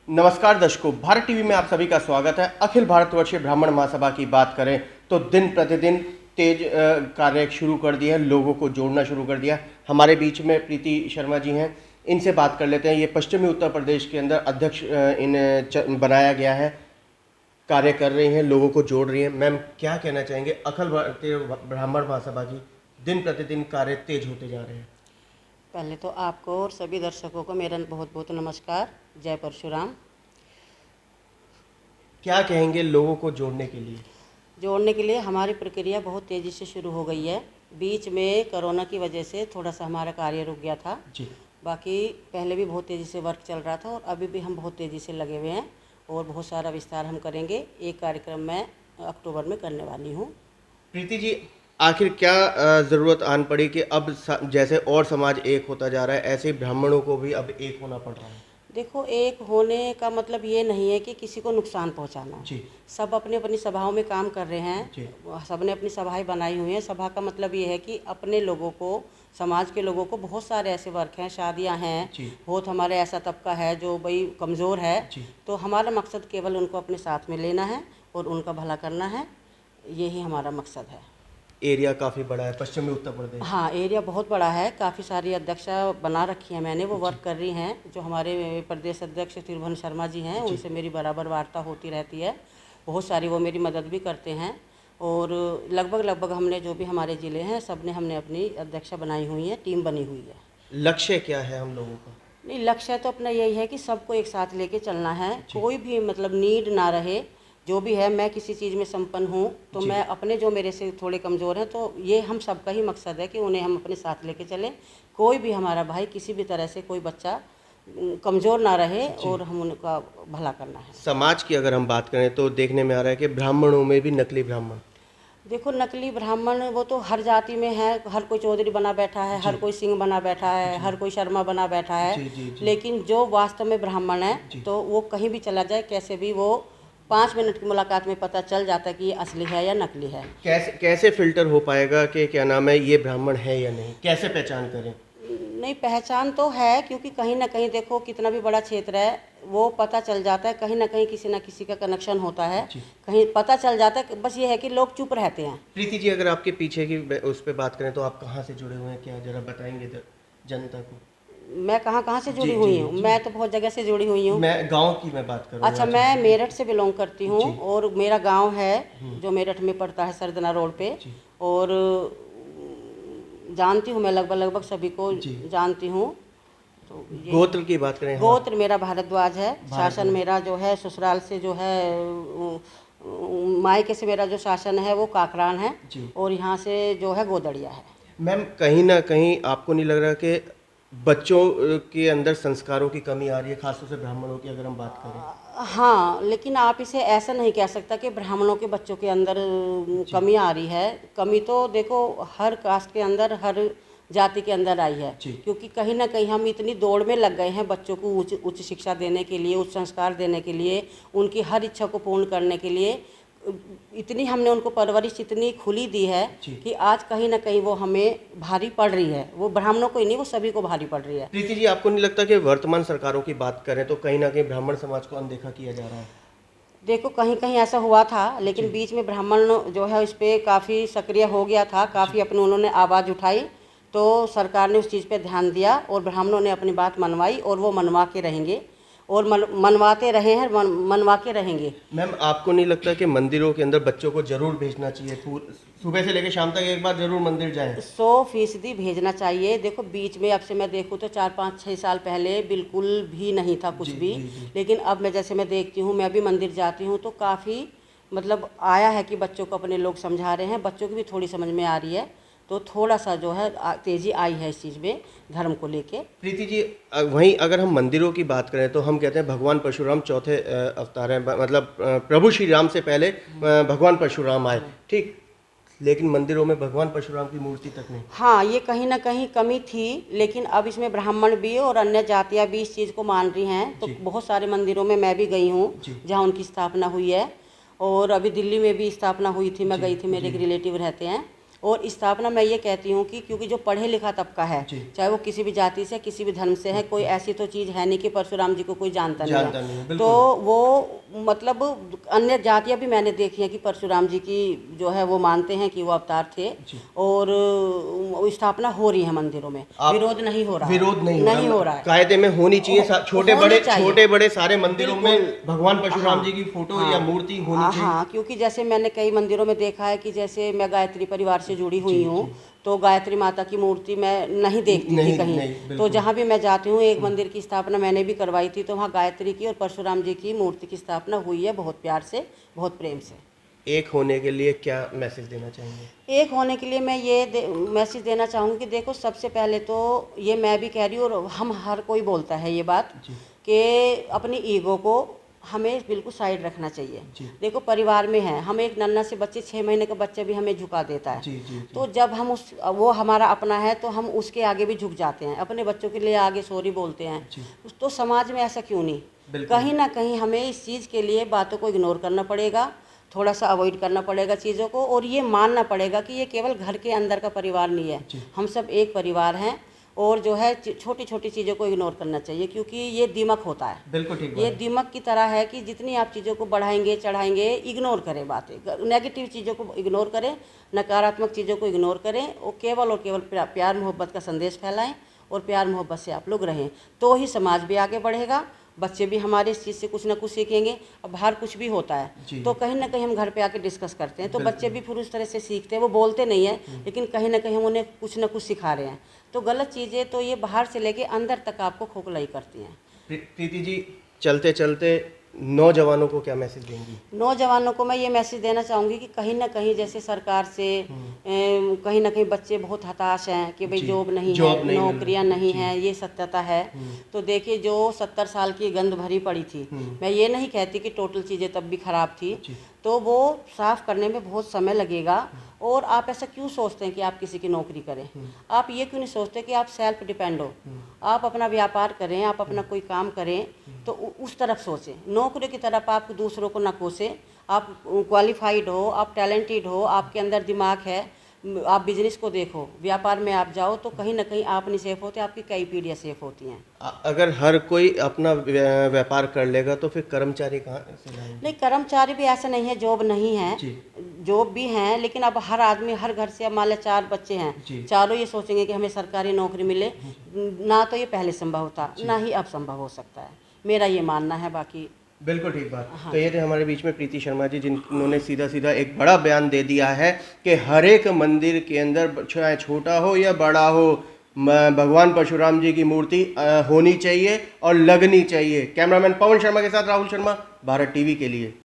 नमस्कार दर्शकों, भारत टीवी में आप सभी का स्वागत है। अखिल भारतवर्षीय ब्राह्मण महासभा की बात करें तो दिन प्रतिदिन तेज कार्य शुरू कर दिए हैं, लोगों को जोड़ना शुरू कर दिया। हमारे बीच में प्रीति शर्मा जी हैं, इनसे बात कर लेते हैं। ये पश्चिमी उत्तर प्रदेश के अंदर अध्यक्ष बनाया गया है, कार्य कर रही हैं, लोगों को जोड़ रही हैं। मैम, क्या कहना चाहेंगे? अखिल भारतीय ब्राह्मण महासभा की दिन प्रतिदिन कार्य तेज होते जा रहे हैं। पहले तो आपको और सभी दर्शकों को मेरा बहुत बहुत नमस्कार। जय परशुराम। क्या कहेंगे लोगों को जोड़ने के लिए? जोड़ने के लिए हमारी प्रक्रिया बहुत तेज़ी से शुरू हो गई है। बीच में कोरोना की वजह से थोड़ा सा हमारा कार्य रुक गया था जी। बाकी पहले भी बहुत तेज़ी से वर्क चल रहा था और अभी भी हम बहुत तेज़ी से लगे हुए हैं और बहुत सारा विस्तार हम करेंगे। एक कार्यक्रम मैं अक्टूबर में करने वाली हूँ। प्रीति जी, आखिर क्या ज़रूरत आन पड़ी कि अब जैसे और समाज एक होता जा रहा है, ऐसे ही ब्राह्मणों को भी अब एक होना पड़ रहा है? देखो, एक होने का मतलब ये नहीं है कि किसी को नुकसान पहुंचाना। जी। सब अपनी अपनी सभाओं में काम कर रहे हैं। जी। सबने अपनी सभाएं बनाई हुई हैं। सभा का मतलब ये है कि अपने लोगों को, समाज के लोगों को, बहुत सारे ऐसे वर्क हैं, शादियां हैं, जी। बहुत हमारे ऐसा तबका है जो भाई कमज़ोर है। जी। तो हमारा मकसद केवल उनको अपने साथ में लेना है और उनका भला करना है। यही हमारा मकसद है। एरिया काफ़ी बड़ा है, पश्चिमी उत्तर प्रदेश। हाँ, एरिया बहुत बड़ा है। काफ़ी सारी अध्यक्षा बना रखी है मैंने, वो वर्क कर रही हैं। जो हमारे प्रदेश अध्यक्ष त्रिभुवन शर्मा जी हैं, उनसे मेरी बराबर वार्ता होती रहती है। बहुत सारी वो मेरी मदद भी करते हैं और लगभग हमने जो भी हमारे ज़िले हैं सब ने हमने अपनी अध्यक्षा बनाई हुई है, टीम बनी हुई है। लक्ष्य क्या है हम लोगों का? नहीं, लक्ष्य तो अपना यही है कि सबको एक साथ लेके चलना है। कोई भी मतलब नीड ना रहे। जो भी है, मैं किसी चीज़ में संपन्न हूँ तो मैं अपने, जो मेरे से थोड़े कमज़ोर हैं, तो ये हम सबका ही मकसद है कि उन्हें हम अपने साथ लेके चलें। कोई भी हमारा भाई, किसी भी तरह से कोई बच्चा कमज़ोर ना रहे और हम उनका भला करना है। समाज की अगर हम बात करें तो देखने में आ रहा है कि ब्राह्मणों में भी नकली ब्राह्मण। देखो, नकली ब्राह्मण वो तो हर जाति में है। हर कोई चौधरी बना बैठा है, हर कोई सिंह बना बैठा है, हर कोई शर्मा बना बैठा है। जी। लेकिन जो वास्तव में ब्राह्मण है तो वो कहीं भी चला जाए, कैसे भी, वो 5 मिनट की मुलाकात में पता चल जाता है कि ये असली है या नकली है। कैसे फिल्टर हो पाएगा कि क्या नाम है, ये ब्राह्मण है या नहीं? कैसे पहचान करें? नहीं, पहचान तो है, क्योंकि कहीं ना कहीं देखो, कितना भी बड़ा क्षेत्र है वो पता चल जाता है। कहीं ना कहीं किसी ना किसी का कनेक्शन होता है, कहीं पता चल जाता है। बस ये है कि लोग चुप रहते हैं। प्रीति जी, अगर आपके पीछे की उस पर बात करें तो आप कहाँ से जुड़े हुए हैं, क्या जरा बताएंगे जनता को? मैं कहाँ से जुड़ी हुई हूँ? मैं तो बहुत जगह से जुड़ी हुई हूँ। मैं गांव की मैं बात कर रहा हूँ। अच्छा, मैं मेरठ से बिलोंग करती हूँ और मेरा गांव है जो मेरठ में पड़ता है, सरदना रोड पे। और जानती हूँ मैं लगभग सभी को जानती हूँ। तो गोत्र की बात करें? गोत्र मेरा भारद्वाज है। शासन मेरा जो है ससुराल से, जो है मायके से मेरा जो शासन है वो काकरान है और यहाँ से जो है गोदड़िया है। मैम, कहीं ना कहीं आपको नहीं लग रहा कि बच्चों के अंदर संस्कारों की कमी आ रही है, खासतौर से ब्राह्मणों की अगर हम बात करें? हाँ, लेकिन आप इसे ऐसा नहीं कह सकता कि ब्राह्मणों के बच्चों के अंदर कमी आ रही है। कमी तो देखो हर कास्ट के अंदर, हर जाति के अंदर आई है। क्योंकि कहीं ना कहीं हम इतनी दौड़ में लग गए हैं बच्चों को उच्च शिक्षा देने के लिए, उच्च संस्कार देने के लिए, उनकी हर इच्छा को पूर्ण करने के लिए। इतनी हमने उनको परवरिश इतनी खुली दी है कि आज कहीं ना कहीं वो हमें भारी पड़ रही है। वो ब्राह्मणों को ही नहीं, वो सभी को भारी पड़ रही है। प्रीति जी, आपको नहीं लगता कि वर्तमान सरकारों की बात करें तो कहीं ना कहीं ब्राह्मण समाज को अनदेखा किया जा रहा है? देखो, कहीं कहीं ऐसा हुआ था, लेकिन बीच में ब्राह्मण जो है इस पर काफ़ी सक्रिय हो गया था। काफ़ी अपने उन्होंने आवाज़ उठाई तो सरकार ने उस चीज़ पे ध्यान दिया और ब्राह्मणों ने अपनी बात मनवाई और वो मनवा के रहेंगे और मनवाते रहे हैं, मनवा के रहेंगे। मैम, आपको नहीं लगता कि मंदिरों के अंदर बच्चों को जरूर भेजना चाहिए? सुबह से लेकर शाम तक एक बार जरूर मंदिर जाएं। 100% भेजना चाहिए। देखो, बीच में अब से मैं देखूँ तो 4-5-6 साल पहले बिल्कुल भी नहीं था कुछ भी। लेकिन अब मैं जैसे मैं देखती हूँ, मैं अभी मंदिर जाती हूँ तो काफ़ी मतलब आया है कि बच्चों को अपने लोग समझा रहे हैं। बच्चों की भी थोड़ी समझ में आ रही है तो थोड़ा सा जो है तेज़ी आई है इस चीज़ में, धर्म को लेके। प्रीति जी, वहीं अगर हम मंदिरों की बात करें तो हम कहते हैं भगवान परशुराम चौथे अवतार हैं, मतलब प्रभु श्री राम से पहले भगवान परशुराम आए, ठीक? लेकिन मंदिरों में भगवान परशुराम की मूर्ति तक नहीं। हाँ, ये कहीं ना कहीं कमी थी, लेकिन अब इसमें ब्राह्मण भी और अन्य जातियाँ भी इस चीज़ को मान रही हैं। तो बहुत सारे मंदिरों में मैं भी गई हूँ जहाँ उनकी स्थापना हुई है। और अभी दिल्ली में भी स्थापना हुई थी, मैं गई थी, मेरे एक रिलेटिव रहते हैं। और स्थापना मैं ये कहती हूँ कि क्योंकि जो पढ़े लिखा तबका है, जी। चाहे वो किसी भी जाति से किसी भी धर्म से है, कोई ऐसी तो चीज़ है नहीं कि परशुराम जी को कोई जानता नहीं नहीं है, है। बिल्कुल। तो वो मतलब अन्य जातियाँ भी मैंने देखी हैं कि परशुराम जी की जो है वो मानते हैं कि वो अवतार थे, और स्थापना हो रही है मंदिरों में, विरोध नहीं हो रहा है। विरोध नहीं हो रहा है। कायदे में होनी चाहिए। छोटे होनी बड़े सारे मंदिरों में बिल्कुल। भगवान परशुराम हाँ, जी की फोटो हाँ, या मूर्ति होनी चाहिए। हाँ, क्योंकि जैसे मैंने कई मंदिरों में देखा है कि जैसे मैं गायत्री परिवार से जुड़ी हुई हूँ, तो गायत्री माता की मूर्ति मैं नहीं देखती थी कहीं। तो जहाँ भी मैं जाती हूँ, एक मंदिर की स्थापना मैंने भी करवाई थी, तो वहाँ गायत्री की और परशुराम जी की मूर्ति की स्थापना हुई है, बहुत प्यार से, बहुत प्रेम से। एक होने के लिए क्या मैसेज देना चाहेंगे? एक होने के लिए मैं ये मैसेज देना चाहूँगी कि देखो, सबसे पहले तो ये मैं भी कह रही हूँ और हम हर कोई बोलता है ये बात कि अपनी ईगो को हमें बिल्कुल साइड रखना चाहिए। देखो, परिवार में है, हम एक नन्हा से बच्चे 6 महीने का बच्चा भी हमें झुका देता है। तो जब हम वो हमारा अपना है तो हम उसके आगे भी झुक जाते हैं, अपने बच्चों के लिए आगे सॉरी बोलते हैं। तो समाज में ऐसा क्यों नहीं? कहीं ना कहीं हमें इस चीज़ के लिए बातों को इग्नोर करना पड़ेगा, थोड़ा सा अवॉइड करना पड़ेगा चीज़ों को, और ये मानना पड़ेगा कि ये केवल घर के अंदर का परिवार नहीं है, हम सब एक परिवार हैं। और जो है छोटी छोटी चीज़ों को इग्नोर करना चाहिए, क्योंकि ये दिमक होता है। बिल्कुल ठीक ये दिमक की तरह है कि जितनी आप चीज़ों को बढ़ाएंगे चढ़ाएंगे, इग्नोर करें बातें, नेगेटिव चीज़ों को इग्नोर करें, नकारात्मक चीज़ों को इग्नोर करें, और केवल प्यार मोहब्बत का संदेश फैलाएं, और प्यार मोहब्बत से आप लोग रहें, तो ही समाज भी आगे बढ़ेगा, बच्चे भी हमारे इस चीज़ से कुछ ना कुछ सीखेंगे। अब बाहर कुछ भी होता है तो कहीं ना कहीं हम घर पे आके डिस्कस करते हैं, तो बच्चे भी फिर उस तरह से सीखते हैं। वो बोलते नहीं हैं, लेकिन कहीं ना कहीं हम उन्हें कुछ ना कुछ सिखा रहे हैं। तो गलत चीज़ें तो ये बाहर से लेके अंदर तक आपको खोखलाई करती हैं। प्रीति जी, चलते चलते नौजवानों को क्या मैसेज देंगी? नौजवानों को मैं ये मैसेज देना चाहूँगी कि कहीं ना कहीं जैसे सरकार से कहीं ना कहीं बच्चे बहुत हताश हैं कि भाई जॉब नहीं है, नौकरियां नहीं हैं, ये सत्यता है। तो देखिए, जो 70 साल की गंद भरी पड़ी थी, मैं ये नहीं कहती कि टोटल चीज़ें तब भी खराब थी, तो वो साफ करने में बहुत समय लगेगा। और आप ऐसा क्यों सोचते हैं कि आप किसी की नौकरी करें? आप ये क्यों नहीं सोचते कि आप सेल्फ डिपेंड हो, आप अपना व्यापार करें, आप अपना कोई काम करें, तो उस तरफ सोचें। नौकरी की तरफ आप दूसरों को ना कोसें। आप क्वालिफाइड हो, आप टैलेंटेड हो, आपके अंदर दिमाग है, आप बिजनेस को देखो, व्यापार में आप जाओ, तो कहीं ना कहीं आप नहीं सेफ होते, आपकी कई पीढ़ियाँ सेफ होती हैं। अगर हर कोई अपना व्यापार कर लेगा तो फिर कर्मचारी कहाँ से लाएंगे? नहीं, कर्मचारी भी ऐसा नहीं है जॉब नहीं है, जॉब भी हैं, लेकिन अब हर आदमी हर घर से, अब मान लें 4 बच्चे हैं, चारों ये सोचेंगे कि हमें सरकारी नौकरी मिले, ना तो ये पहले संभव था, ना ही अब संभव हो सकता है, मेरा ये मानना है। बाकी बिल्कुल ठीक बात। तो ये थे हमारे बीच में प्रीति शर्मा जी, जिन्होंने सीधा सीधा एक बड़ा बयान दे दिया है कि हर एक मंदिर के अंदर, चाहे छोटा हो या बड़ा हो, भगवान परशुराम जी की मूर्ति होनी चाहिए और लगनी चाहिए। कैमरामैन पवन शर्मा के साथ राहुल शर्मा, भारत टीवी के लिए।